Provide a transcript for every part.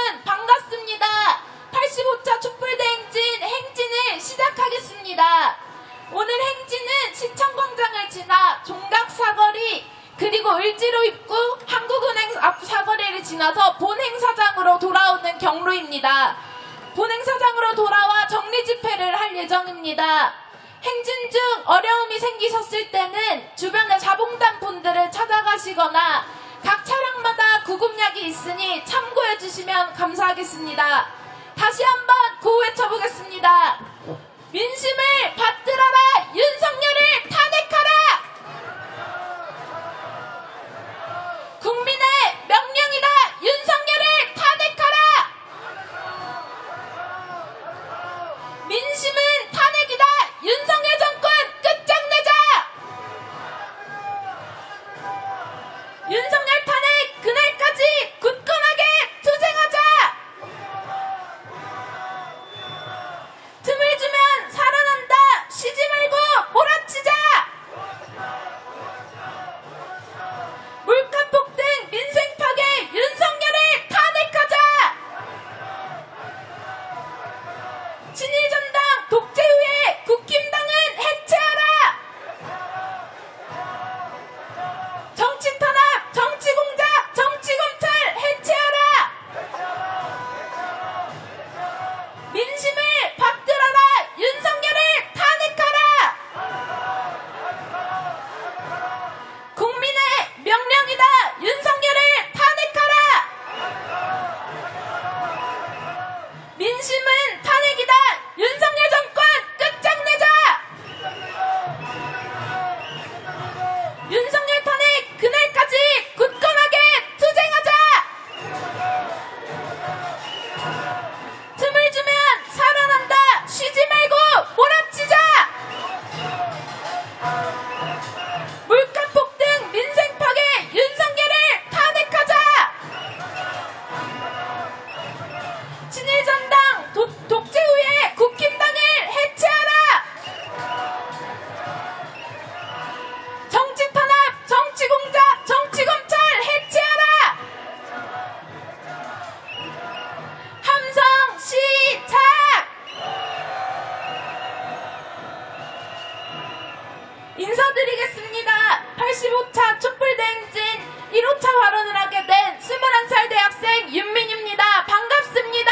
여러분 반갑습니다. 85차 촛불대행진 행진을 시작하겠습니다. 오늘 행진은 시청광장을 지나 종각사거리 그리고 을지로 입구 한국은행 앞 사거리를 지나서 본행사장으로 돌아오는 경로입니다. 본행사장으로 돌아와 정리집회를 할 예정입니다. 행진 중 어려움이 생기셨을 때는 주변의 자봉단 분들을 찾아가시거나 각 차량마다 구급약이 있으니 참고해 주시면 감사하겠습니다. 다시 한번 구호 외쳐보겠습니다. 민심을 받들어라! 윤석열을 탄핵하라! 국민의 명령이다! 윤석열을 탄핵하라! 민심은 탄핵이다! 윤석열 정권 끝장내자! 윤석열 탄핵 그날까지 굳건하게 투쟁하자! 틈을 주면 살아난다! 쉬지 말고 몰아치자! 물가 폭등 민생 파괴 윤석열을 탄핵하자! 친일전당 독재 후에 국힘당은 해체하라! 정치 탄압, 정치 공작, 정치 검찰 해체하라! 민심을 받들어라! 윤석열을 탄핵하라! 국민의 명령이다! 윤석열을 탄핵하라! 민심은 탄핵이다! 윤석열 정권 끝장내자! 윤석열 탄핵 그날까지 굳건하게 투쟁하자! 틈을 주면 살아난다! 쉬지 말고 몰아치자! 물가 폭등 민생 파괴 윤석열을 탄핵하자! 친일전당 독재 후에 국힘당을 해체하라! 정치 탄압, 정치 공작, 정치 검찰 해체하라! 함성 시작! 인사드리겠습니다. 85차 촛불대행진 1호차 발언을 하게 된 21살 대학생 윤민입니다. 반갑습니다.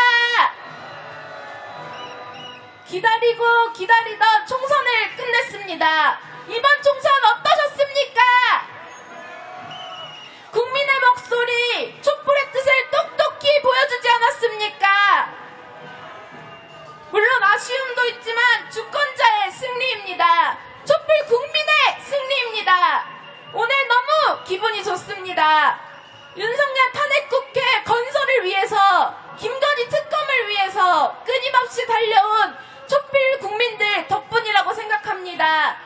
기다리고 기다리던 총선을 끝냈습니다. 이번 총선 어떠셨습니까? 국민의 목소리, 촛불의 뜻을 똑똑히 보여주지 않았습니까? 물론 아쉬움도 있지만 주권자의 승리입니다. 촛불 국민의 승리입니다. 오늘 너무 기분이 좋습니다. 윤석열 탄핵국회 건설을 위해서, 김건희 특검을 위해서 끊임없이 달려온 촛불 국민들 덕분이라고 생각합니다.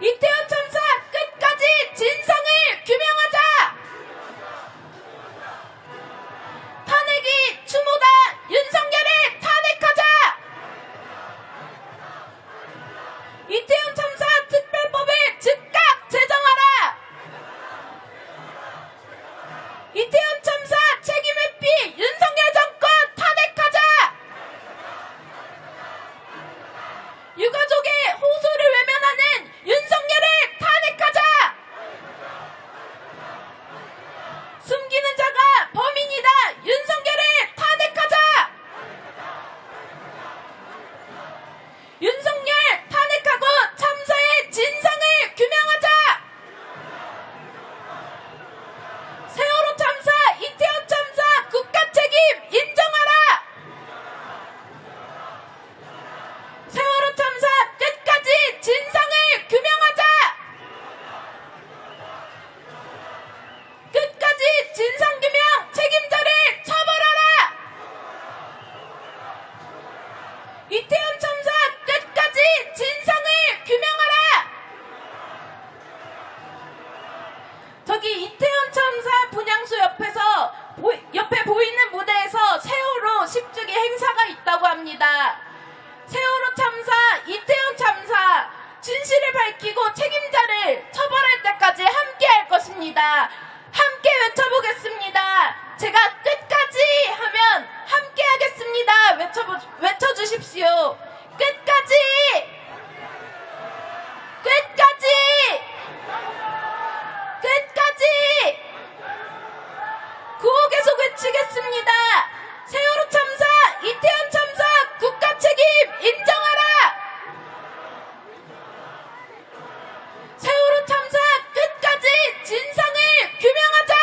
이태원 참사 끝까지 진상을 규명하자. 탄핵이 추모다. 윤석열을 탄핵하자. 이태원 참사 특별법을 즉각 제정하라. 이태원 참사 책임 회피 윤석열 정권 탄핵하자. 유가족의 호소를 외면하는 윤석열을 탄핵하자. 숨기는 자가 범인이다. 윤석열을 탄핵하자. 윤석열 탄핵하고 참사의 진상을 규명하자. 세월호 참사, 이태원 참사 국가 책임 인정하라. 세월호 참사 끝까지 진상을 규명하자. 끝까지 진상규명 책임자를 처벌하라. 이태원 참사 끝까지 진상을 규명하라. 저기 이태원 참사 분향소 옆에 보이는 무대에서 세월호 10주기 행사가 있다고 합니다. 세월호 참사, 이태원 참사 진실을 밝히고 책임자를 처벌할 때까지 함께 할 것입니다. 함께 외쳐보겠습니다. 제가 끝까지 하면 함께 하겠습니다. 외쳐주십시오. 끝까지! 끝까지! 끝까지! 구호 계속 외치겠습니다. 세월호 참사, 이태원 참사 국가 책임 인정하라. 세월호 참사 끝까지 진상을 규명하자.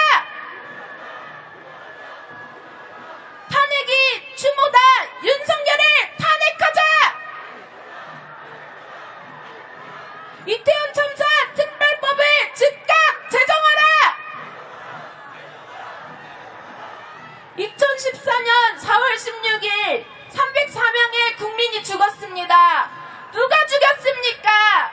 탄핵이 추모다. 윤석열을 탄핵하자. 이태원 참사 특별법을 즉각 제정하라. 2014년 4월 16일 304명의 국민이 죽었습니다. 누가 죽였습니까?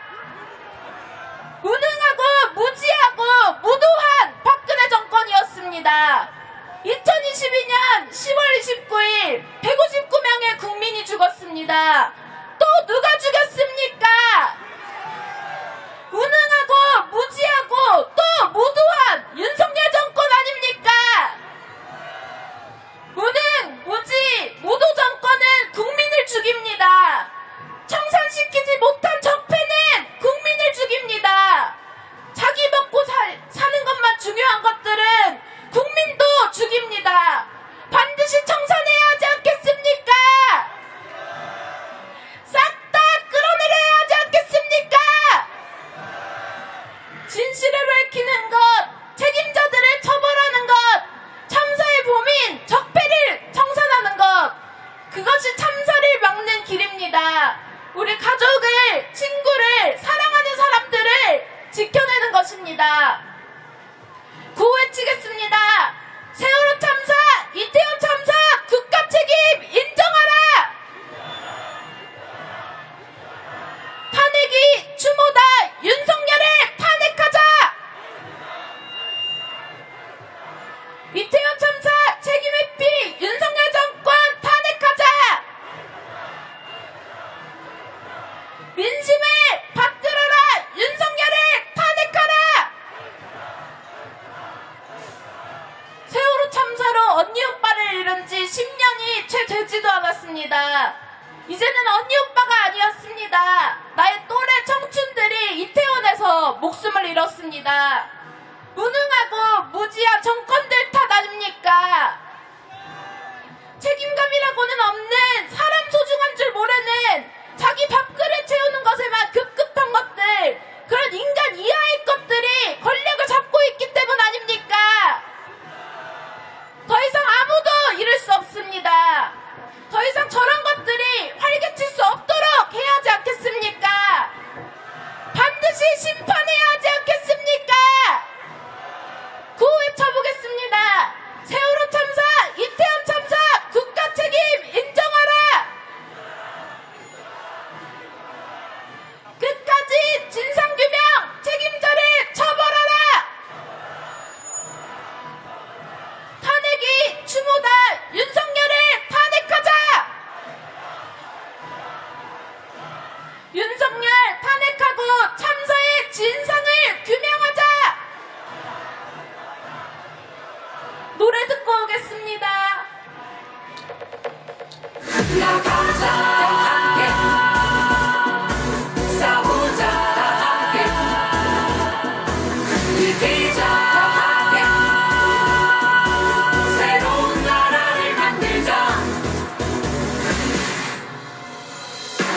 무능하고 무지하고 무도한 박근혜 정권이었습니다. 2022년 10월 29일 159명의 국민이 죽었습니다. 또 누가 죽였습니까? 무능하고 무지하고 또 무도한 윤석열 정권 아닙니까? 무능, 무지, 무도 정권은 국민을 죽입니다. 청산시키지 못한 적폐는 국민을 죽입니다. 자기 먹고 사는 것만 중요한 것들은 국민도 죽입니다. 반드시 청산해야 하지 않겠습니까? 싹 다 끌어내려야 하지 않겠습니까? 진실을 밝히는 것, 책임자들을 처벌하는 것, 참사의 범인, 적폐를 청산하는 것, 그것이 참사를 막는 길입니다. 우리 가족을, 친구를, 사랑하는 사람들을 지켜내는 것입니다. 구호 외치겠습니다. 세월호 참사, 이태원 참사 국가 책임 인정하라. 탄핵이 추모다. 윤석열을 탄핵하자. 이태원 참사 책임 회피 윤석열 정권 탄핵하자. 민심을 받들어라. 윤석열을 탄핵하라. 세월호 참사로 언니 오빠를 잃은 지 10년이 채 되지도 않았습니다. 이제는 언니 오빠가 아니었습니다. 나의 또래 청춘들이 이태원에서 목숨을 잃었습니다. 무능하고 무지한 정권들 탓 아닙니까? 책임감이라고는 없는, 사람 소중한 줄 모르는, 자기 밥그릇 채우는 것에만 급급한 것들, 그런 인간 이하의 것들이 권력을 잡고 있기 때문 아닙니까? 더 이상 아무도 잃을 수 없습니다. 더 이상 저런 것들이 활개칠 수 없도록 해야 하지 않겠습니까? 반드시 심판해야 하지 않겠습니까? 구호 외쳐보겠습니다. 세월호 참사, 이태원 참사 국가 책임 인정하라. 끝까지 진상규명 진상을 규명하자. 노래 듣고 오겠습니다. 나가자 함께 싸우자 함께 이기자 함께 새로운 나라를 만들자.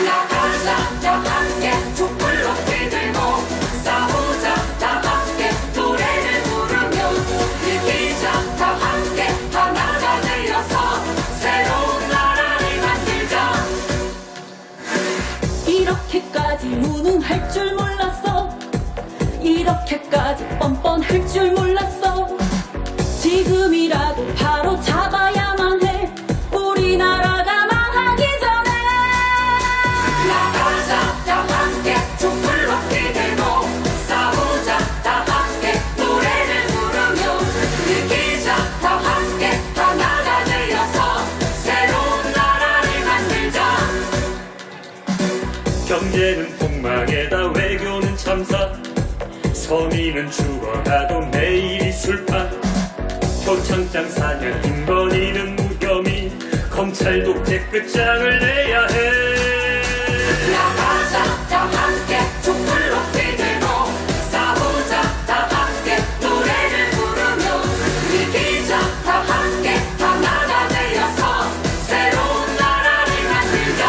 나가자 다 함께 촛불 높이 들고 싸우자 다 함께 노래를 부르며 이기자 다 함께 하나가 되어서 새로운 나라를 만들자. 이렇게까지 무능할 줄 몰랐어. 이렇게까지 뻔뻔할 줄 몰랐어. 지금이라도 바로 잡아야만 해. 우리나라가 망하기 전에. 나가자 다 함께 촛불 높이 들고 싸우자 다 함께 노래를 부르며 이기자 다 함께 하나가 되어서 새로운 나라를 만들자. 경제는 폭망에다 외교는 참사, 서민은 죽어가도 매일이 술판, 표창장 4년 인건위는 무혐의, 검찰 독재 끝장을 내야 해. 나가자 다 함께 촛불 높이 들고 싸우자 다 함께 노래를 부르며 이기자 다 함께 하나가 되어서 새로운 나라를 만들자.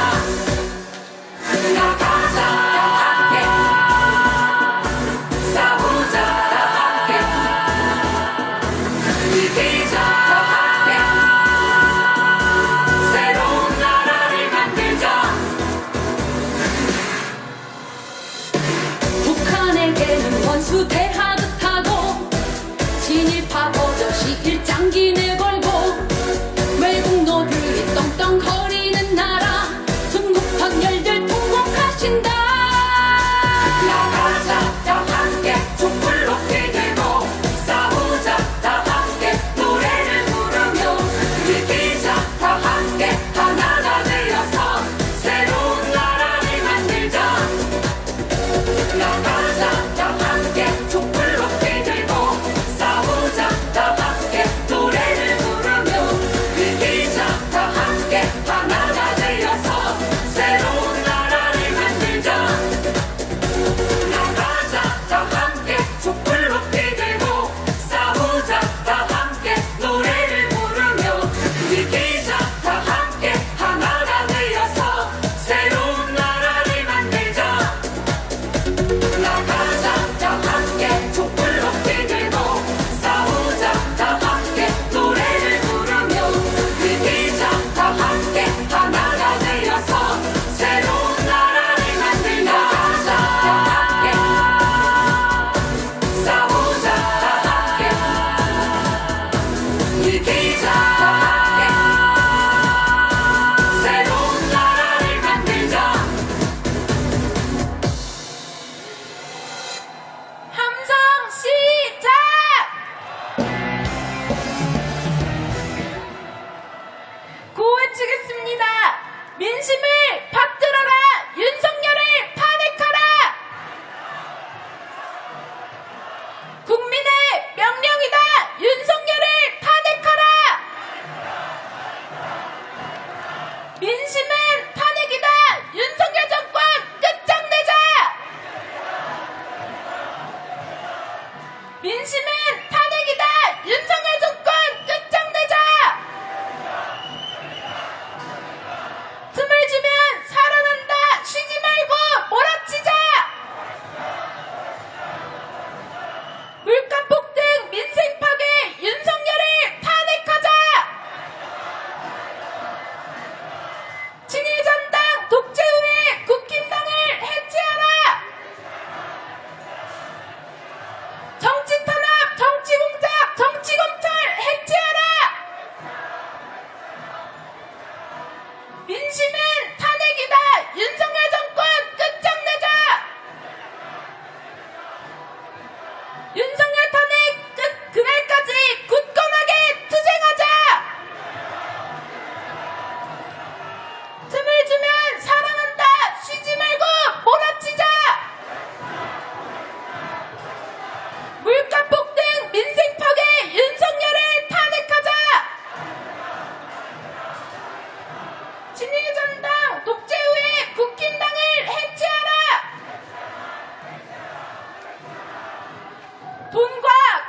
나가자 다 함께 싸우자 다 함께 이기자 다 함께 새로운 나라를 만들자. 북한에게는 원수 대하듯 하고 친일파 버젓이 일장기 내걸고 외국 노들이 떵떵거리는 나라 순국 선열들 통곡하신다. 나가자 다 함께 촛불 높이 들고 싸우자 다 함께 노래를 부르며 이기자 다 함께 하나가 되어서 새로운 나라를 만들자. 나가자 다 함께 촛불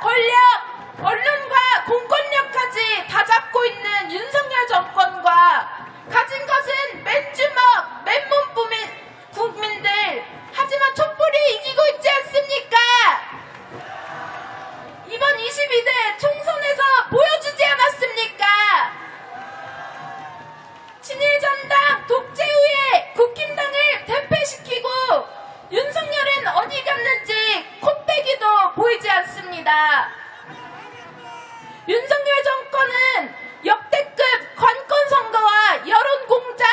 권력, 언론과 공권력까지 다 잡고 있는 윤석열 정권과 가진 것은 맨주먹, 맨몸뿐인 국민들. 하지만 촛불이 이기고 있지 않습니까? 이번 22대 총선에서 보여주지 않았습니까? 친일전당 독재후에 국힘당을 대패시키고 윤석열은 어디 갔는지 콧배기도 보이지 않습니다. 윤석열 정권은 역대급 관건 선거와 여론 공작,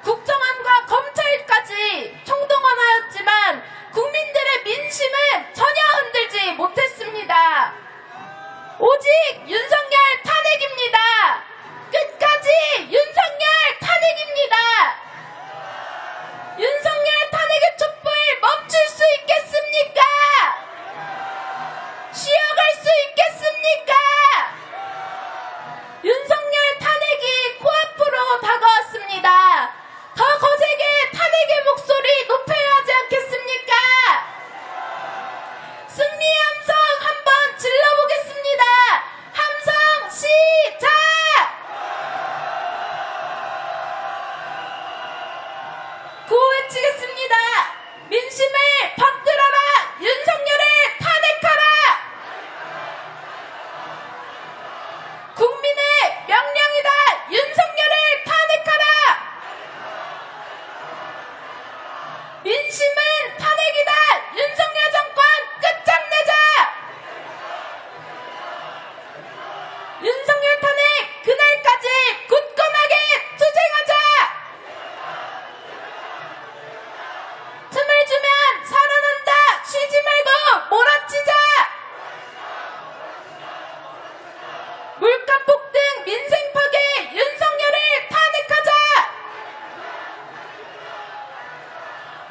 국정원과 검찰까지 총동원하였지만 국민들의 민심은 전혀 흔들지 못했습니다. 오직 윤석열 탄핵입니다. 끝까지 윤석열 탄핵입니다. 윤석열 탄핵의 촛불 멈출 수 있겠습니까? 쉬어갈 수 있겠습니까? 윤석열 탄핵이 코앞으로 다가왔습니다. 더 거세게 탄핵의 목소리 높여야 하지 않겠습니까? 승리의 함성 한번 질러보겠습니다. 함성 시작! 구호 외치겠습니다. 민심을 받들어라! 윤석열을 탄핵하라! 국민의 명령이다! 윤석열을 탄핵하라! 민심은 탄핵이다! 윤석열 정권 끝장내자! 윤석열 탄핵 그날까지 굳건하게 투쟁하자! 틈을 주면 살아난다! 쉬지 말고 몰아치자! 물가 폭등 민생 파괴 윤석열을 탄핵하자!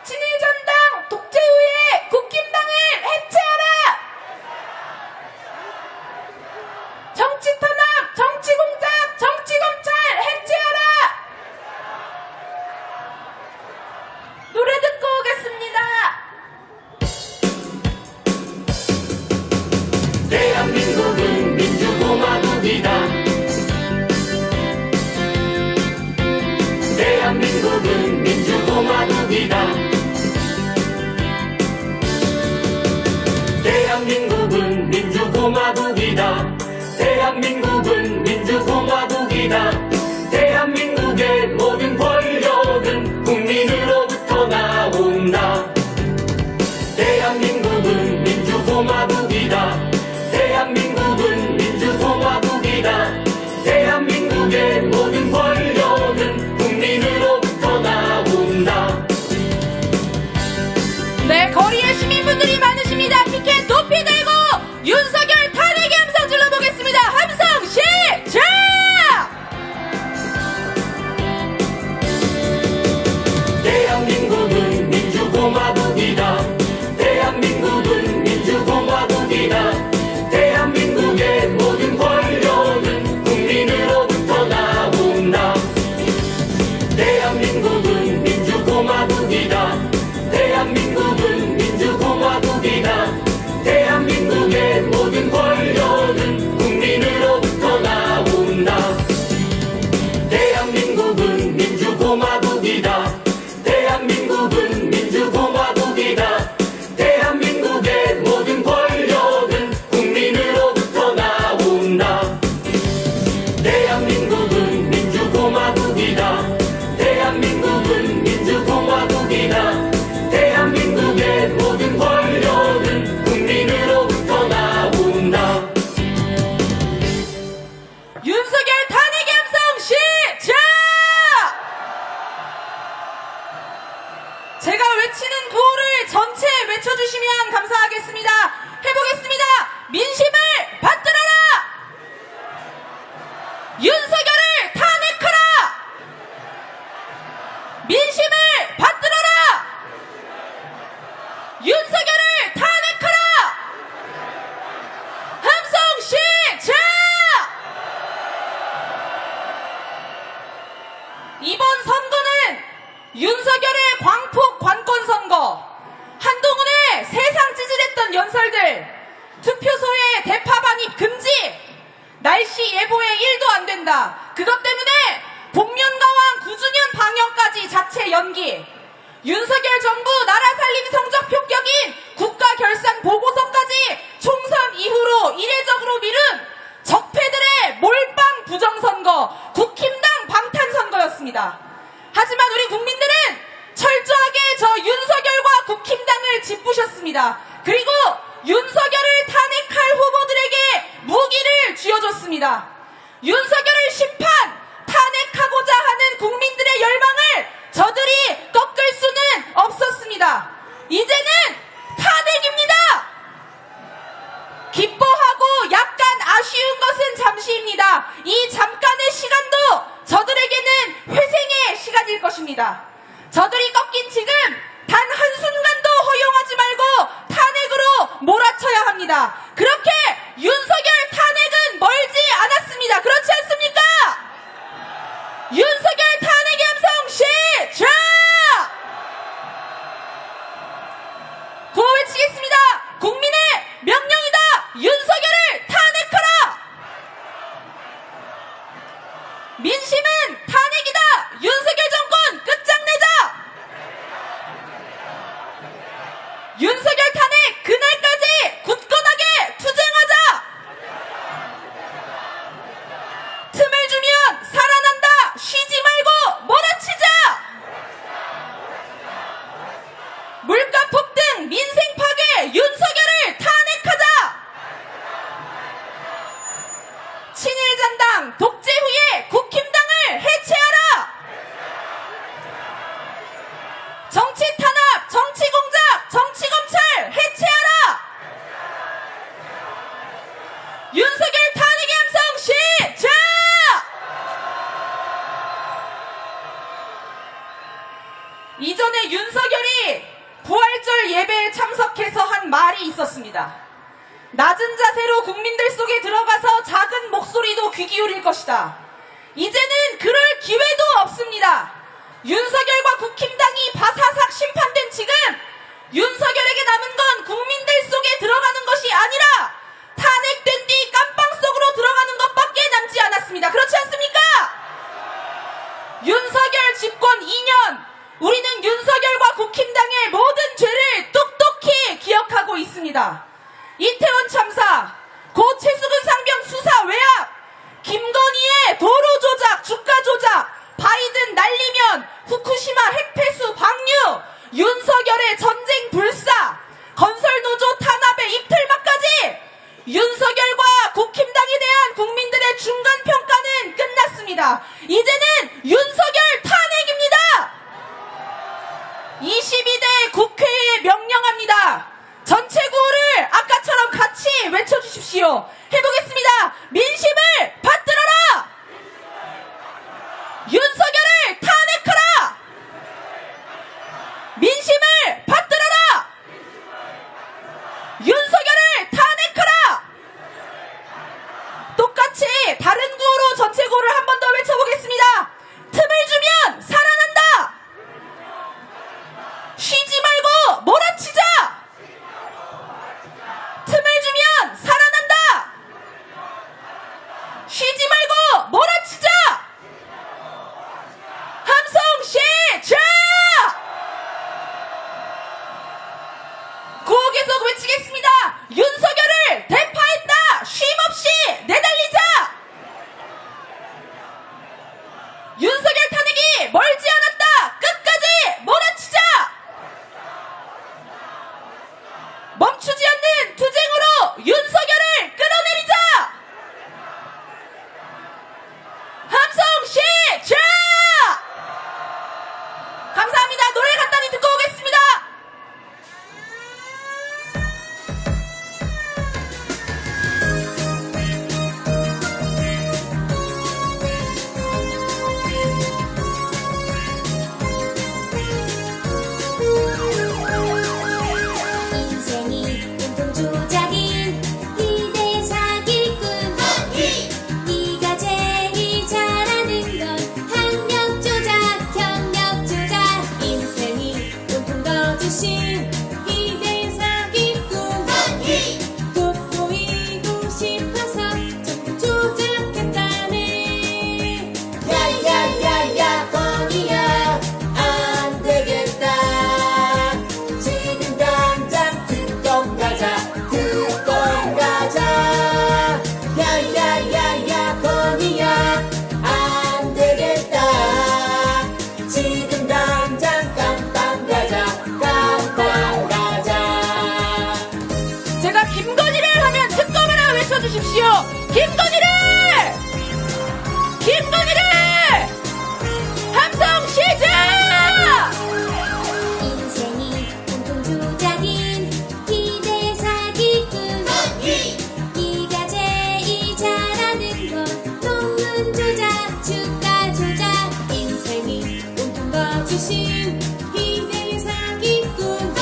친일전당 독재 후에 국힘당을 해체하라! 정치 탄압, 정치 공작, 정치 검찰 해체하라! 노래 듣고 오겠습니다. 대한민국은 민주공화국이다. 대한민국은 민주공화국이다. 대한민국은 민주공화국이다. 대한민국은 민주공화국이다. 대한민국의 모든 권력은 국민으로부터 나온다. 대한민국은 민주공화국이다. 대한민국은 민주공화국이다. 대한민국의 모든 권력은 국민으로부터 나온다. 네, 거리에 시민분들이 많으십니다. 피켓 높이 들고 윤석열 탄핵의 함성 질러보겠습니다. 함성 시작! 대한민국은 민주공화국이다. 대한민국은 민주공화국이다. 대한민국의 모든 권력은 국민으로부터 나온다. 대한민국은 민주공화국이다. 대한민국은 민주공화국이다. 대한민국의 모든 권력은 국민으로부터 나온다. 대한민국은 민주공화국이다. 대한민국은 민주공화국이다. 대한민국의 모든 권력은 국민으로부터 나온다. 대한민국은 민주공화국이다. 대한민국은 민주공화국이다. 대한민국의 모든 권력은 국민으로부터 나온다. 윤석열 탄핵의 함성 시작! 제가 외치는 구호를 전체 외쳐주시면 감사하겠습니다. 해보겠습니다. 민심을 받들어라! 윤석열을 탄핵하라! 민심을 받들어라! 윤석열을 탄핵하라! 함성 시작! 이번 선거는 윤석열의 광폭 관건 선거, 한동훈의 세상 찌질했던 연설들, 투표소 평소에 대파 반입 금지, 날씨 예보에 1도 안 된다. 그것 때문에 복면가왕 9주년 방영까지 자체 연기, 윤석열 정부 나라 살림 성적 폭격인 국가 결산 보고서까지 총선 이후로 이례적으로 미룬 적폐들의 몰빵 부정선거, 국힘당 방탄선거였습니다. 하지만 우리 국민들은 철저하게 저 윤석열과 국힘당을 짓부셨습니다. 그리고 윤석열을 탄핵할 후보들에게 무기를 쥐어줬습니다. 윤석열을 심판, 탄핵하고자 하는 국민들의 열망을 저들이 꺾을 수는 없었습니다. 이제는 탄핵입니다. 기뻐하고 약간 아쉬운 것은 잠시입니다. 이 잠깐의 시간도 저들에게는 회생의 시간일 것입니다. 저들이 꺾인 지금 단 한순간도 허용하지 말고 탄핵으로 몰아쳐야 합니다. 그렇게 윤석열 탄핵은 멀지 않았습니다. 그렇지 않습니까? 윤석열 탄핵의 함성 시작! 구호 외치겠습니다. 국민의 명령이다. 윤석열을 탄핵하라. 민심은 탄핵이다. 윤석열 정권 끝장내자. 윤석열 탄핵 그날까지 굳건하게 투쟁하자. 틈을 주면 살아난다. 쉬지 말고 몰아치자. 물가 폭등, 민생 파괴, 윤석열을 탄핵하자. 친일 잔당, 독재 후에 국힘당을 해체하라. 정치 탄압, 정치 공작, 정치 검찰 해체하라. 윤석열 탄핵의 함성 시작! 이전에 윤석열이 부활절 예배에 참석해서 한 말이 있었습니다. 낮은 자세로 국민들 속에 들어가서 작은 목소리도 귀 기울일 것이다. 이제는 그럴 기회도 없습니다. 윤석열과 국힘당이 바사삭 심판된 지금 윤석열에게 남은 건 국민들 속에 들어가는 것이 아니라 탄핵된 뒤 깜빵 속으로 들어가는 것밖에 남지 않았습니다. 그렇지 않습니까? 윤석열 집권 2년, 우리는 윤석열과 국힘당의 모든 죄를 똑똑히 기억하고 있습니다. 이태원 참사, 고 최수근 상병 수사 외압, 김건희의 도로 조작, 주가 조작, 바이든 날리면 후쿠시마 핵폐수 방류, 윤석열의 전쟁 불사, 건설노조 탄압의 이틀막까지 윤석열과 국힘당에 대한 국민들의 중간평가는 끝났습니다. 이제는 윤석열 탄핵입니다. 22대 국회에 명령합니다. 전체 구호를 아까처럼 같이 외쳐주십시오. 해보겠습니다. 민심을 받들어라. 윤석열을 탄핵하라. 민심을 받들어라. 윤석열을 탄핵하라. 똑같이 다른 구호로 전체 구호를 한 번 더 외쳐보겠습니다. 틈을 주면 살아난다. 쉬지 말고 몰아치자. 틈을 주면 살아난다. 쉬지 말고 몰아치자. 함성 시작! 구호 계속 외치겠습니다. 윤석열을 대파했다. 쉼없이 내달리자. 윤석열 탄핵이 멀지 않았다. 끝까지 몰아치자. 멈추지 않는 투쟁으로 윤석열을 끌어내리자. 함성 시작! 감사합니다. 노래 간단히 듣고 오겠습니다. 인생이 잡아주십시오. 김건희를 함성 시작. 인생이 온통 조작인 기대 사기꾼 네가 제일 잘하는 건 논문 조작 주가 조작 인생이 온통 거짓인 기대 사기꾼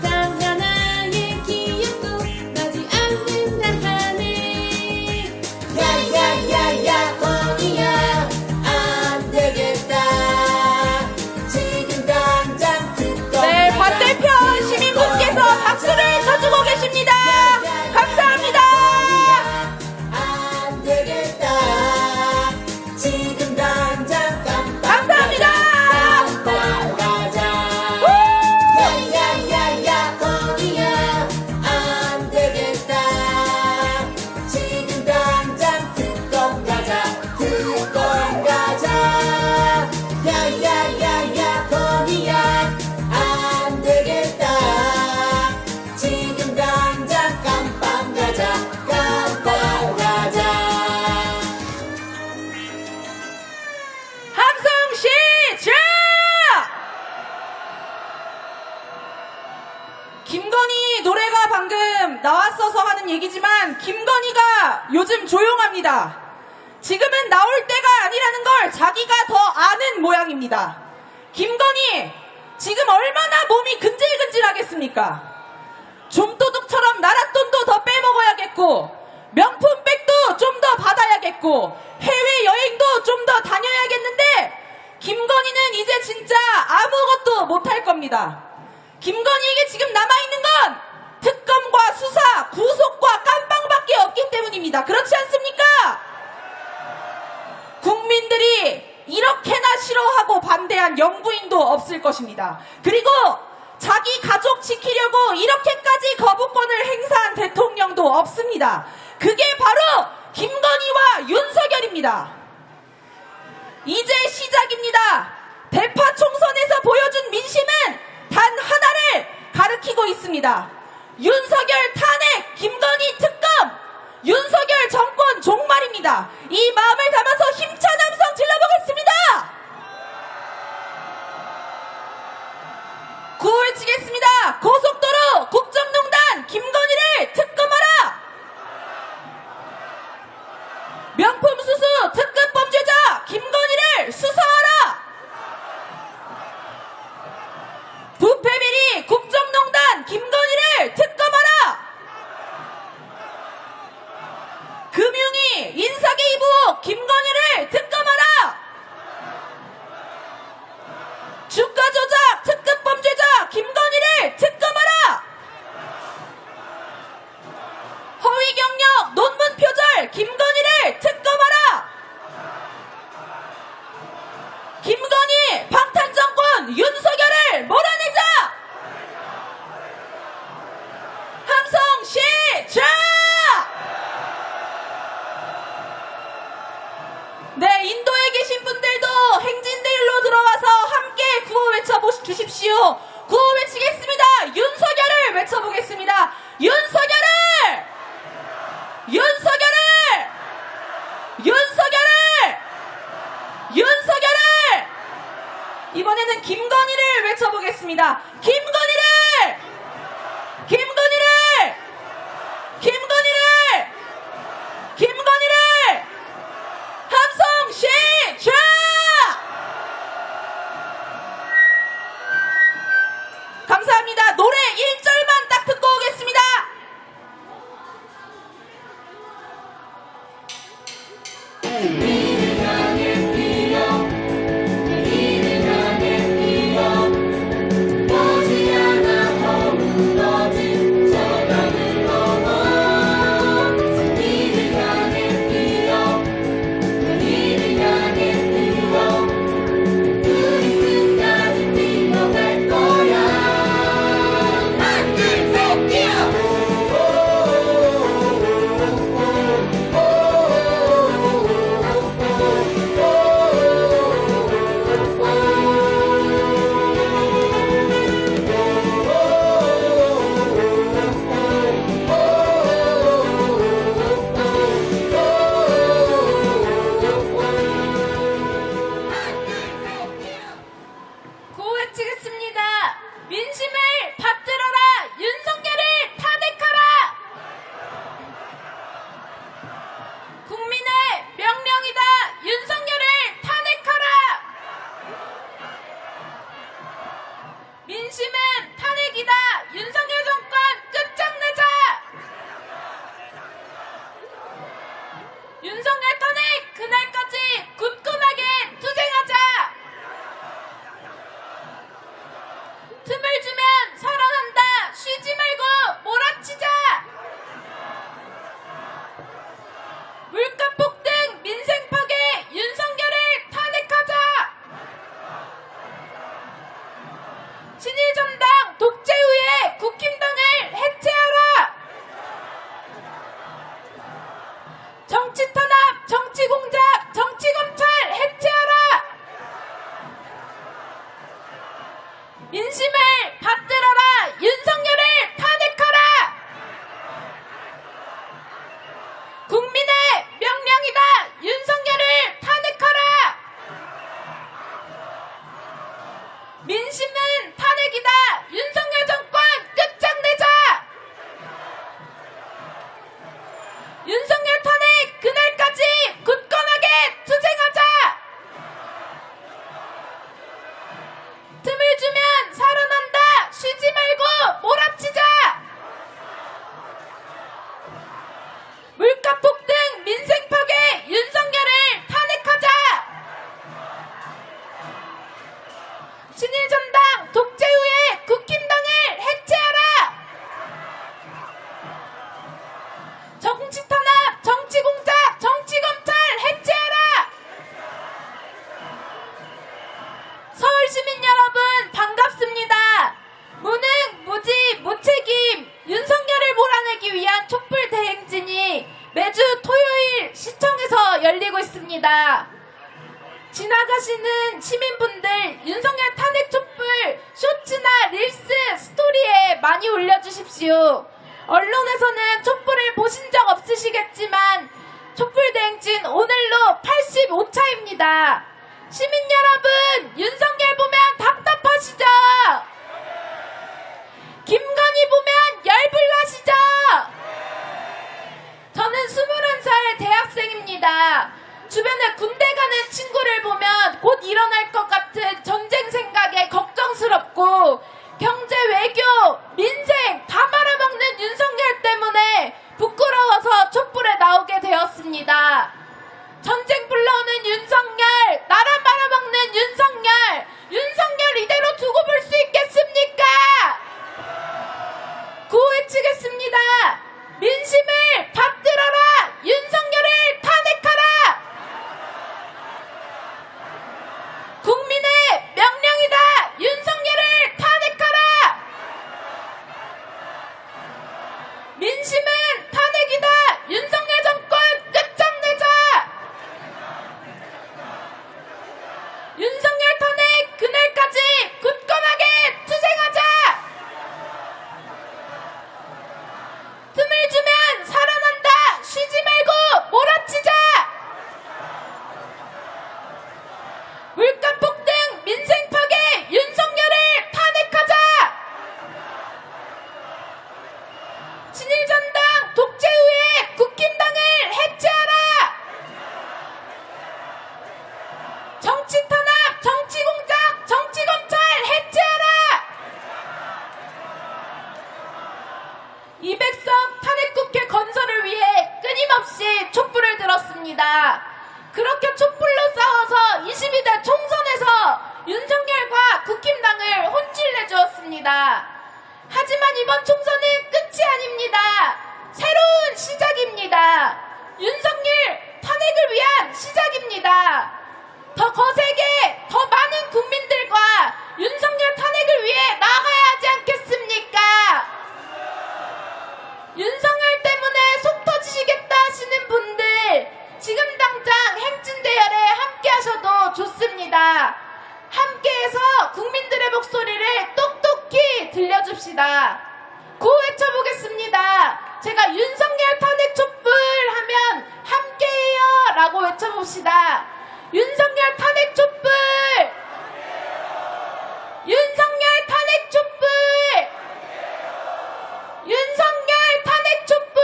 단 하나의 기억도 나지 않는다 하네 야야야야 건이야 안 되겠다 지금 당장 듣고 네, 반대편 시민분께서 박수를 쳐주고 계십니다. 감사합니다. 안 되겠다 지금 당장 감사합니다. 깜빡 가자 야야야야 건이야 안 되겠다 지금 당장 특검 가자 야야야야 건이야 안 되겠다 지금 당장 깜빵 가자 함성 시작. 김건희 노래가 방금 나왔어서 하는 얘기지만 김건희가 요즘 조용합니다. 지금은 나올 때가 아니라는 걸 자기가 더 아는 모양입니다. 김건희 지금 얼마나 몸이 근질근질하겠습니까? 좀도둑처럼 나랏돈도 더 빼먹어야겠고 명품백도 좀 더 받아야겠고 해외여행도 좀 더 다녀야겠는데 김건희는 이제 진짜 아무것도 못할 겁니다. 김건희에게 지금 남아있는 건 특검과 수사, 구속과 깜빵밖에 없기 때문입니다. 그렇지 않습니까? 국민들이 이렇게나 싫어하고 반대한 영부인도 없을 것입니다. 그리고 자기 가족 지키려고 이렇게까지 거부권을 행사한 대통령도 없습니다. 그게 바로 김건희와 윤석열입니다. 이제 시작입니다. 대파 총선에서 보여준 민심은 단 하나를 가리키고 있습니다. 윤석열 탄핵, 김건희 특검, 윤석열 정권 종말입니다. 이 마음을 담아서 힘찬 함성 질러보겠습니다. 구호를 치겠습니다. 고속도로 국정농단 김건희를 특검하라. 명품 수수 특급 범죄자 김건희를 수사하라. 부패 비리 국정농단 김건희를 특검하라. 금융위 인사개입 의혹 김건희를 특검하라. 주가 조작 특급 범죄자 김건희를 특검하라. 지나가시는 시민분들 윤석열 탄핵 촛불 쇼츠나 릴스 스토리에 많이 올려주십시오. 언론에서는 촛불을 보신 적 없으시겠지만 촛불 대행진 오늘로 85차입니다. 시민 여러분, 윤석열 보면 답답하시죠? 김건희 보면 열불나시죠? 저는 21살 대학생입니다. 주변에 군대 가는 친구를 보면 곧 일어날 것 같은 전쟁 생각에 걱정스럽고 경제, 외교, 민생 다 말아먹는 윤석열 때문에 부끄러워서 촛불에 나오게 되었습니다. 전쟁 불러오는 윤석열, 나라 말아먹는 윤석열 이대로 두고 볼 수 있겠습니까? 구호 외치겠습니다. 민심을 받들어라! 윤석열을 탄핵하라! 국민의 명령이다! 윤석열을 탄핵하라! 민심은 탄핵이다! 윤석열 정권 끝장내자! 윤석열 탄핵 그날까지 굳건하게 투쟁하자! 틈을 주면 살아난다! 쉬지 말고 몰아치자! 물가 폭등, 민생 파괴, 윤석열을 탄핵하자! 친일전당, 독재 후에 국힘당을 해체하라! 정치 탄압, 정치 공작, 정치 검찰 해체하라! 200석 탄핵국회 건설을 위해 끊임없이 촛불을 들었습니다. 그렇게 촛불로 싸워서 22대 총선에서 윤석열과 국힘당을 혼쭐내주었습니다. 하지만 이번 총선은 끝이 아닙니다. 새로운 시작입니다. 윤석열 탄핵을 위한 시작입니다. 더 거세게, 더 많은 국민들과 윤석열 탄핵을 위해 나아가야 하지 않겠습니까? 윤석열 때문에 속 터지시겠다 하시는 분들, 지금 당장 행진대열에 함께 하셔도 좋습니다. 함께해서 국민들의 목소리를 똑똑히 들려줍시다. 구호 외쳐보겠습니다. 제가 윤석열 탄핵 촛불 하면 함께해요 라고 외쳐봅시다. 윤석열 탄핵 촛불! 윤석열 탄핵 촛불! 윤석열 탄핵 촛불!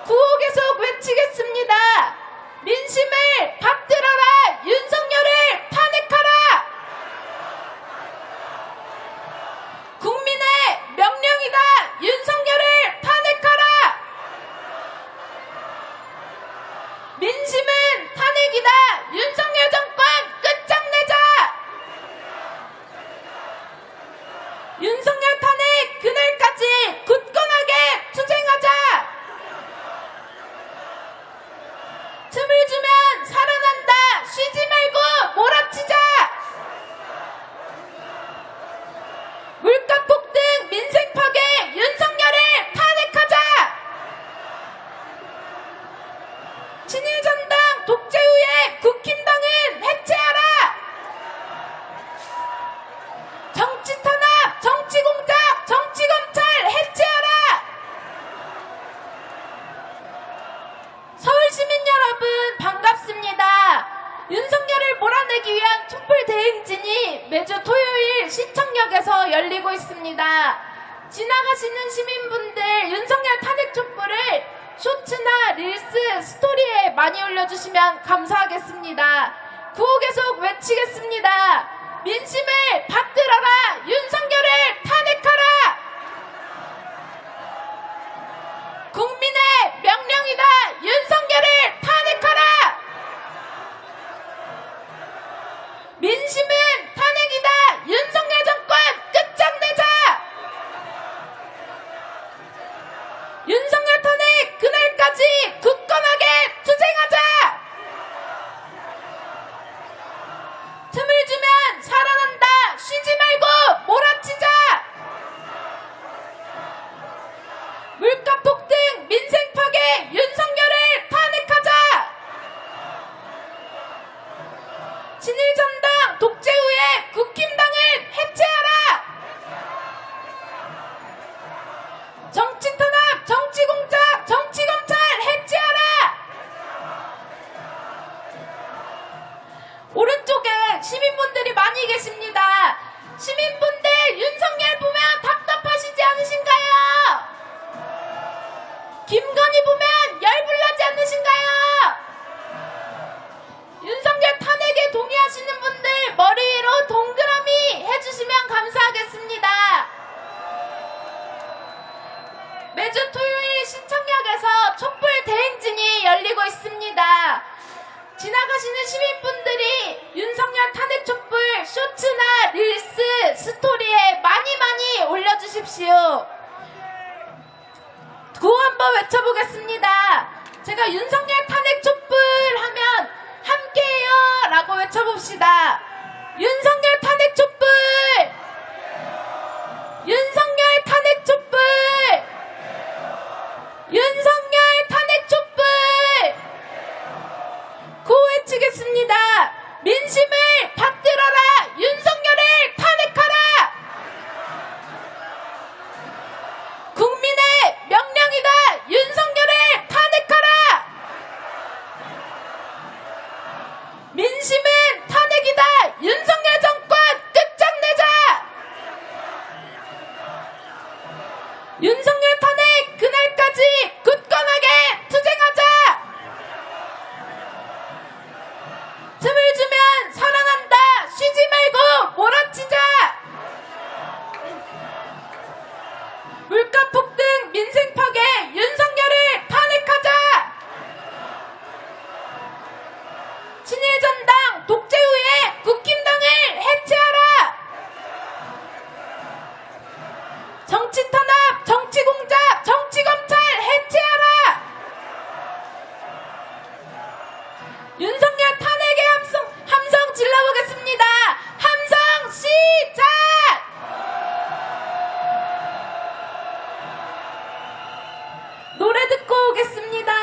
구호 계속 외치겠습니다. 민심을 받들어라! 윤석열을 탄핵하라! 국민의 명령이다! 윤석열을 탄핵하라! 민심은 탄핵이다! 윤석열 정권 끝장내자! 윤석열 탄핵 그날까지 굳건하게 투쟁하자! 틈을 주면 살아난다! 쉬지 말고 몰아치자! 물가 폭등, 민생 파괴, 윤석열을 탄핵하자! 친일전당, 독재 후에 국힘당은 해체하라! 정치 탄압, 정치 공작, 정치 검찰 해체하라! 서울 시민 여러분 반갑습니다. 윤석열을 몰아내기 위한 촛불 대행진이 매주 토요일 시청역에서 열리고 있습니다. 지나가시는 시민분들 윤석열 탄핵 촛불을 쇼츠나 릴스 스토리에 많이 올려주시면 감사하겠습니다. 구호 계속 외치겠습니다. 민심을 받들어라! 윤석열을 탄핵하라! 국민의 명령이다! 윤석열을 탄핵하라! 민심은 탄핵이다! 윤석열 정권 끝장내자! 윤석열 탄핵 그날까지 굳건하게 투쟁하자! 틈을 주면 살아난다! 쉬지 말고 몰아치자! 매주 토요일 시청역에서 촛불 대행진이 열리고 있습니다. 지나가시는 시민분들이 윤석열 탄핵 촛불 쇼츠나 릴스, 스토리에 많이 올려주십시오. 구호 한번 외쳐보겠습니다. 제가 윤석열 탄핵 촛불 하면 함께해요 라고 외쳐봅시다. 윤석열 탄핵 촛불! 윤석열 탄핵 촛불! 윤석열 탄핵 촛불! 구호 외치겠습니다. 민심을 받들어라! 윤석열을 탄핵하라! 국민의 명령이다! 윤석열을 탄핵하라! 민심은 탄핵이다! 윤석열 정권 끝장내자! 윤석열 탄핵 그날까지 굳건하게 투쟁하자! 틈을 주면 살아난다! 쉬지 말고 몰아치자! 물가 폭등, 민생 파괴, 윤석열을 탄핵하자! 친일 전당, 독재 후에 국힘당을 해체하라! 정치 탄압, 정치 공작, 정치 검찰 해체하라! 윤석열 탄핵의 함성 질러보겠습니다. 함성 시작! 노래 듣고 오겠습니다.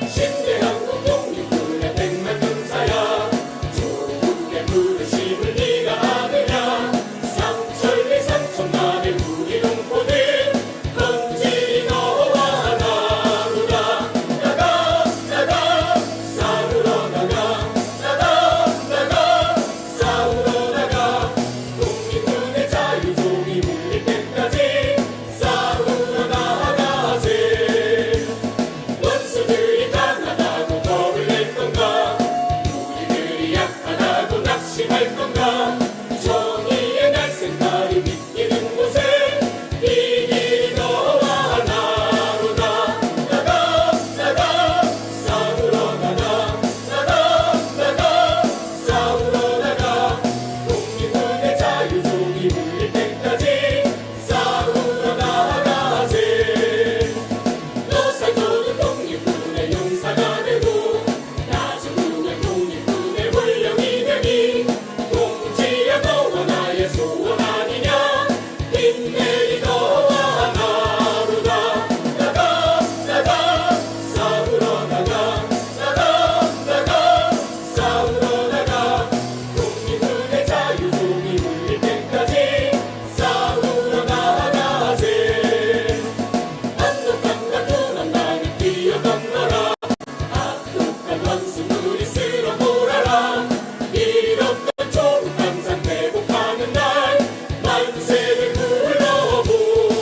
신대한국 독립군의 백만 군사야 조국의 부르심을 네가 아느냐 삼천리 삼천만의 우리 동포들 건진이 너와 나누라 나가 싸우러 나가 싸우러 나가 독립군의 자유종이 울릴 때까지 싸우러 나가세 원수들이 강하다고 겁을 낼 건가 우리들이 약하다고 낙심할 건가 정의의 날쌘달이 비치는 곳에 이 길이 너와 나로다 나가 싸우러 나가 싸우러 나가 독립군의 자유종이 울릴 때까지 싸우러 나가세 너 살도록 독립군의 용사가 되고 나중에 독립군의 권력이 되니 동지야 너와 나의 소원 아니냐 힘내리 너와 나로다 나가 싸우러 나가 싸우러 나가 독립군의 자유종이 울릴 때까지 싸우러 나가세 한독함과 도망당을 뛰어넘어라 악독한 원수들이 쓸어 몰아라 잃었던 조국 항상 회복하는 날 만세를 불러보라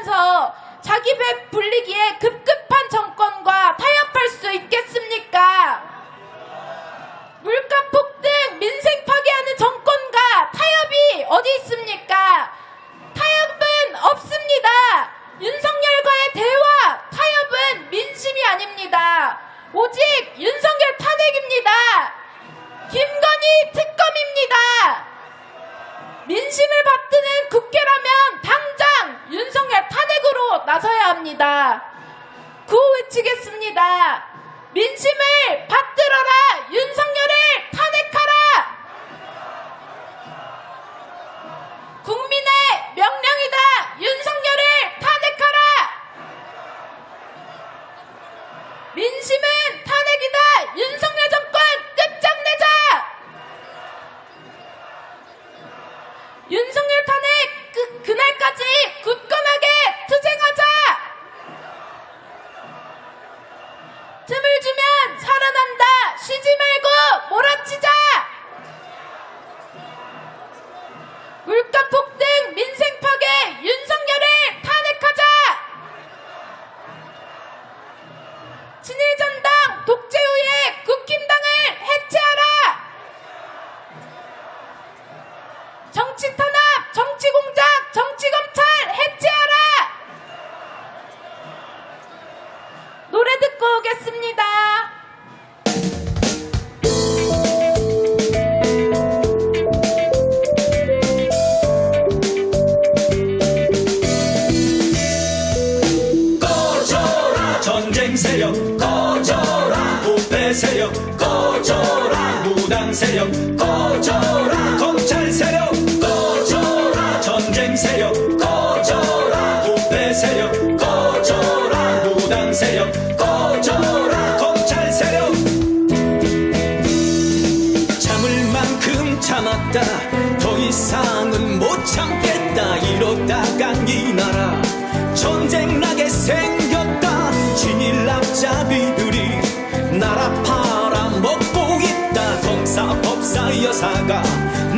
하면서 자기 배 불리기에 급급한 정권과 타협할 수 있겠습니까? 물가 폭등, 민생 파괴하는 정권과 타협이 어디 있습니까? 타협은 없습니다. 윤석열과의 대화, 타협은 민심이 아닙니다. 오직 윤석열 탄핵입니다. 김건희 특검입니다. 민심을 받드는 국회라면 당장 윤석열 탄핵으로 나서야 합니다. 구호 외치겠습니다. 민심을 받들어라! 윤석열을 탄핵하라! 국민의 명령이다! 윤석열을 탄핵하라! 민심은 탄핵이다! 윤석열 정권 끝장내자! 윤석열 탄핵 그날까지 굳건하게 투쟁하자! 틈을 주면 살아난다! 쉬지 말고 몰아치자! 물가 폭등, 민생 파괴, 윤석열을 탄핵하자! 친일전당, 독재 후에 국힘당을 해체하라! 정치 탄압, 정치 공작, 정치 검찰 해체하라! 노래 듣고 오겠습니다. 꺼져라 전쟁 세력 꺼져라 부패 세력 꺼져라 무당 세력 꺼져라 검찰 세력 꺼져라 전쟁 세력 꺼져라 부패 세력 꺼져라 무당 세력 꺼져라 검찰 세력 참을 만큼 참았다 더 이상은 못 참겠다 이러다간 이 나라 전쟁 나게 생겼다 진일납자비들이 나라 팔아먹고 있다 검사법사 여사가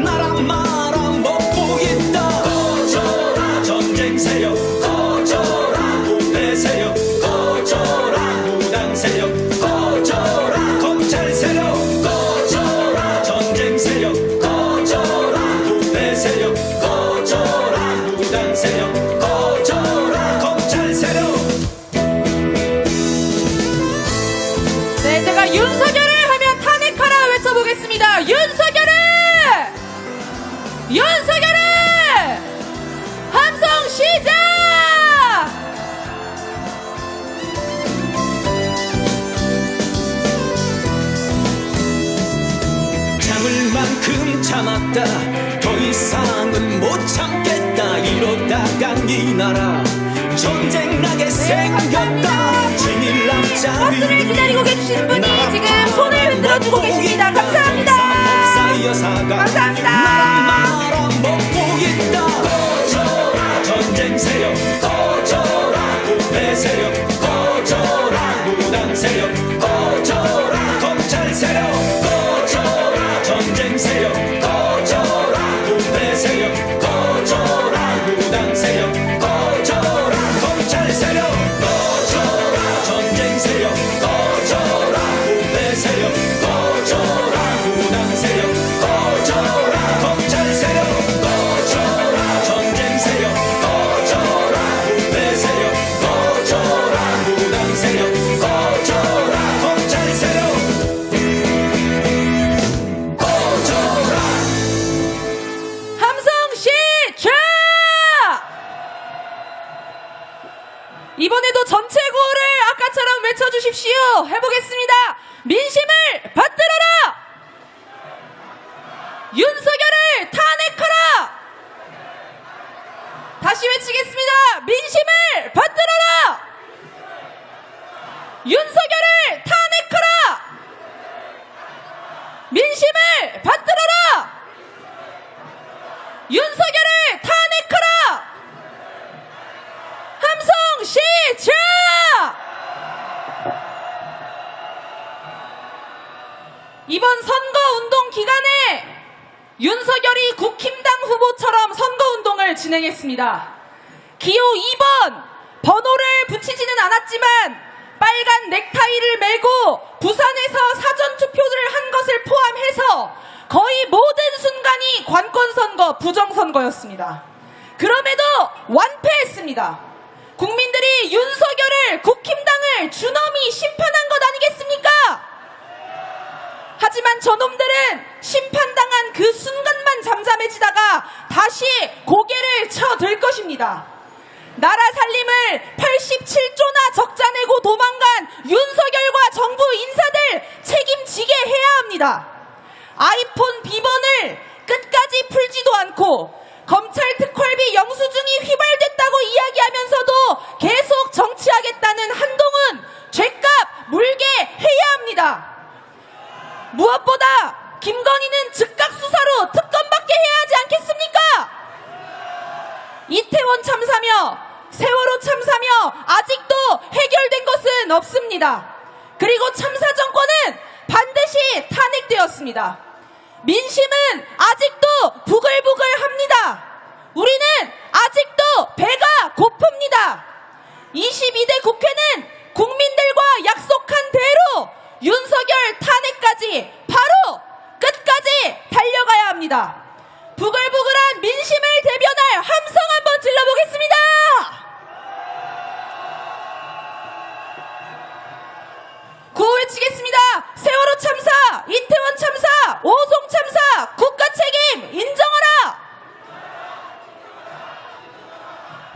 나라 말아먹고 있다 꺼져라 전쟁 세력 꺼져라 부패 세력 꺼져라 무당 세력 꺼져라 검찰 세력 꺼져라 전쟁 세력 꺼져라 부패 세력 꺼져라 무당 세력 꺼져라 검찰 세력 네, 제가 윤석열을 하면 탄핵하라 외쳐보겠습니다. 윤석열을! 윤석열을! 함성 시작! 참을 만큼 참았다 더 이상은 못 참겠다 이러다간 이 나라 전쟁 나게 생겼다 진일남자 버스를 기다리고 계신 분이 지금 손을 흔들어주고 계십니다. 감사합니다. 감사합니다. 말아먹고 있다 꺼져라 전쟁 세력 꺼져라 부패 세력 꺼져라 무당 세력 꺼져라 검찰 세력 꺼져라 전쟁 세력 꺼져라 부패 세력 꺼져라 무당 세력 꺼져라 검찰 세력 꺼져라 전쟁 세력 꺼져라 부패 세력 꺼져라 무당 세력 꺼져라 검찰 세력 꺼져라 전쟁 세력 꺼져라 부패 세력 꺼져라 무당 세력 꺼져라 검찰 세력 꺼져라 함성 시작! 이번에도 전체 구호를 아까처럼 외쳐주십시오. 해보겠습니다. 민심을 받들어라! 윤석열을 탄핵하라! 다시 외치겠습니다. 민심을 받들어라! 윤석열을 탄핵하라! 민심을 받들어라! 윤석열을 탄핵하라! 함성 시작! 이번 선거운동 기간에 윤석열이 국힘당 후보처럼 선거운동을 진행했습니다. 기호 2번 번호를 붙이지는 않았지만 빨간 넥타이를 메고 부산에서 사전투표를 한 것을 포함해서 거의 모든 순간이 관건선거, 부정선거였습니다. 그럼에도 완패했습니다. 국민들이 윤석열을, 국힘당을 준엄히 심판한 것 아니겠습니까? 하지만 저놈들은 심판당한 그 순간만 잠잠해지다가 다시 고개를 쳐들 것입니다. 나라 살림을 87조나 적자 내고 도망간 윤석열과 정부 인사들 책임지게 해야 합니다. 아이폰 비번을 끝까지 풀지도 않고 검찰 특활비 영수증이 휘발됐다고 이야기하면서도 계속 정치하겠다는 한동훈 죗값 물게 해야 합니다. 무엇보다 김건희는 즉각 수사로 특검받게 해야 하지 않겠습니까? 이태원 참사며 세월호 참사며 아직도 해결된 것은 없습니다. 그리고 참사 정권은 반드시 탄핵되었습니다. 민심은 아직도 부글부글합니다. 우리는 아직도 배가 고픕니다. 22대 국회는 국민들과 약속한 대로 윤석열 탄핵까지 바로 끝까지 달려가야 합니다. 부글부글한 민심을 대변할 함성 한번 질러보겠습니다. 구호 외치겠습니다. 세월호 참사, 이태원 참사, 오송 참사, 국가 책임 인정하라.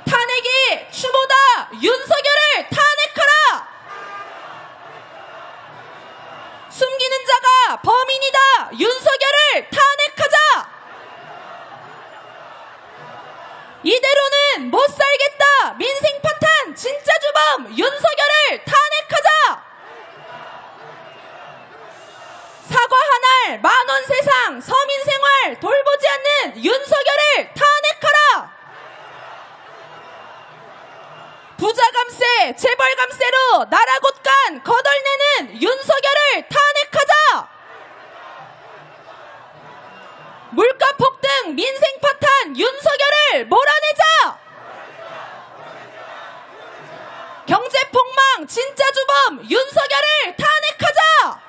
탄핵이 추모다. 윤석열을 탄핵하라. 숨기는 자가 범인이다. 윤석열을 탄핵하자. 이대로는 못 살겠다. 민생 파탄 진짜 주범 윤석열을 탄핵하자. 사과 한 알, 만원 세상, 서민생활 돌보지 않는 윤석열을 탄핵하라. 부자감세, 재벌감세로 나라 곳간 거덜내는 윤석열을 탄핵하자. 물가 폭등, 민생 파탄 윤석열을 몰아내자. 경제 폭망, 진짜 주범 윤석열을 탄핵하자.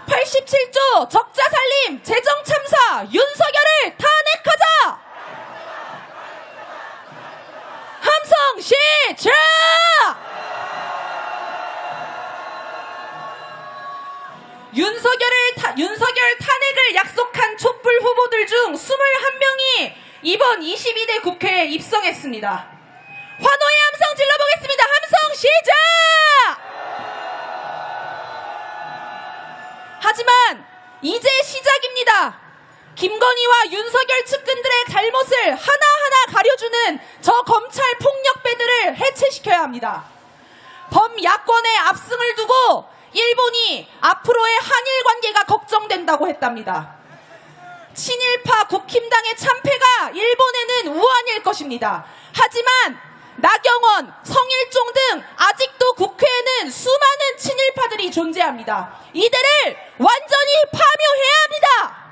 87조 적자 살림, 재정 참사 윤석열을 탄핵하자. 함성 시작! 윤석열 탄핵을 약속한 촛불 후보들 중 21명이 이번 22대 국회에 입성했습니다. 환호의 함성 질러보겠습니다. 함성 시작! 하지만 이제 시작입니다. 김건희와 윤석열 측근들의 잘못을 하나하나 가려주는 저 검찰 폭력배들을 해체시켜야 합니다. 범야권의 압승을 두고 일본이 앞으로의 한일 관계가 걱정된다고 했답니다. 친일파 국힘당의 참패가 일본에는 우환일 것입니다. 하지만 나경원, 성일종 등 아직도 국회에는 수많은 친일파들이 존재합니다. 이들을 완전히 파묘해야 합니다.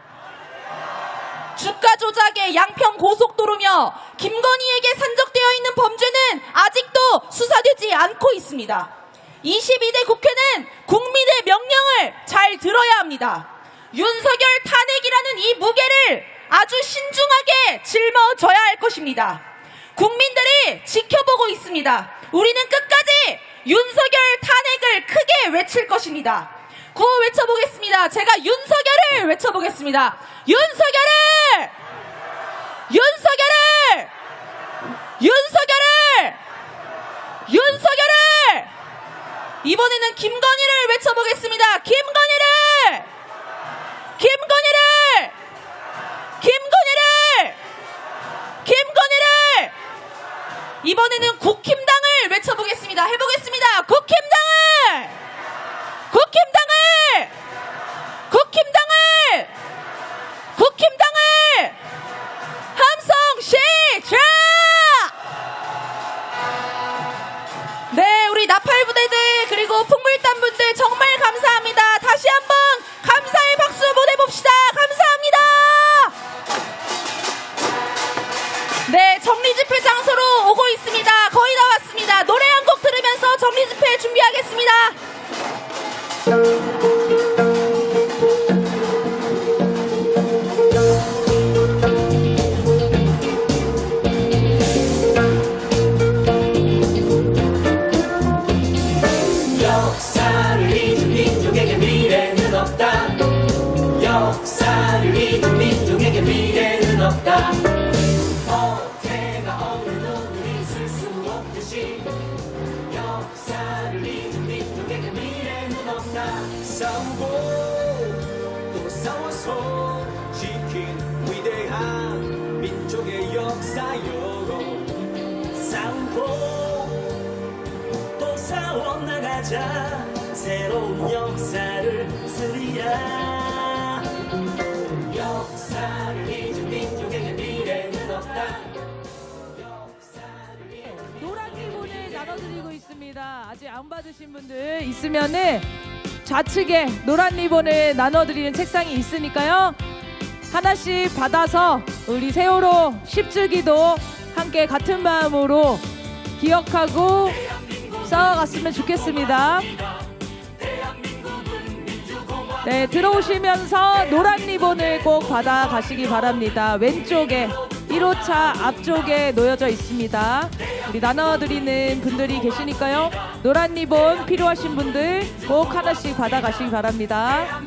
주가 조작의 양평 고속도로며 김건희에게 산적되어 있는 범죄는 아직도 수사되지 않고 있습니다. 22대 국회는 국민의 명령을 잘 들어야 합니다. 윤석열 탄핵이라는 이 무게를 아주 신중하게 짊어져야 할 것입니다. 국민들이 지켜보고 있습니다. 우리는 끝까지 윤석열 탄핵을 크게 외칠 것입니다. 구호 외쳐보겠습니다. 제가 윤석열을 외쳐보겠습니다. 윤석열을! 윤석열을! 윤석열을! 윤석열을! 이번에는 김건희를 외쳐보겠습니다. 김건희를! 김건희를! 김건희를! 김건희를! 이번에는 국힘당을 외쳐보겠습니다. 해보겠습니다. 국힘당을! 국힘당을! 국힘당을! 국힘당을! 함성 시작! 네, 우리 나팔부대들 그리고 풍물단분들 정말 감사합니다. 다시 한번 감사의 박수 보내봅시다. 감사합니다. 하겠습니다. 노래 한 곡 들으면서 정리 집회 준비하겠습니다. 역사를 잊은 민족에게 미래는 없다. 역사를 잊은 민족에게 미래는 없다. 어태가 없는 오늘 있을 수 없듯이 역사를 잊은 민족에게 미래는 없다. 싸우고 또 싸워서 지킨 위대한 민족의 역사요. 싸우고 또 싸워나가자. 새로운 역사를 쓰리라. 역사를 잊은 민족에게 미래는 없다. 노란 리본을 나눠드리고 있습니다. 아직 안 받으신 분들 있으면은 좌측에 노란 리본을 나눠드리는 책상이 있으니까요. 하나씩 받아서 우리 세월호 10주기도 함께 같은 마음으로 기억하고 싸워갔으면 좋겠습니다. 네, 들어오시면서 노란 리본을 꼭 받아가시기 바랍니다. 왼쪽에 1호차 앞쪽에 놓여져 있습니다. 우리 나눠드리는 분들이 계시니까요. 노란 리본 필요하신 분들 꼭 하나씩 받아가시기 바랍니다.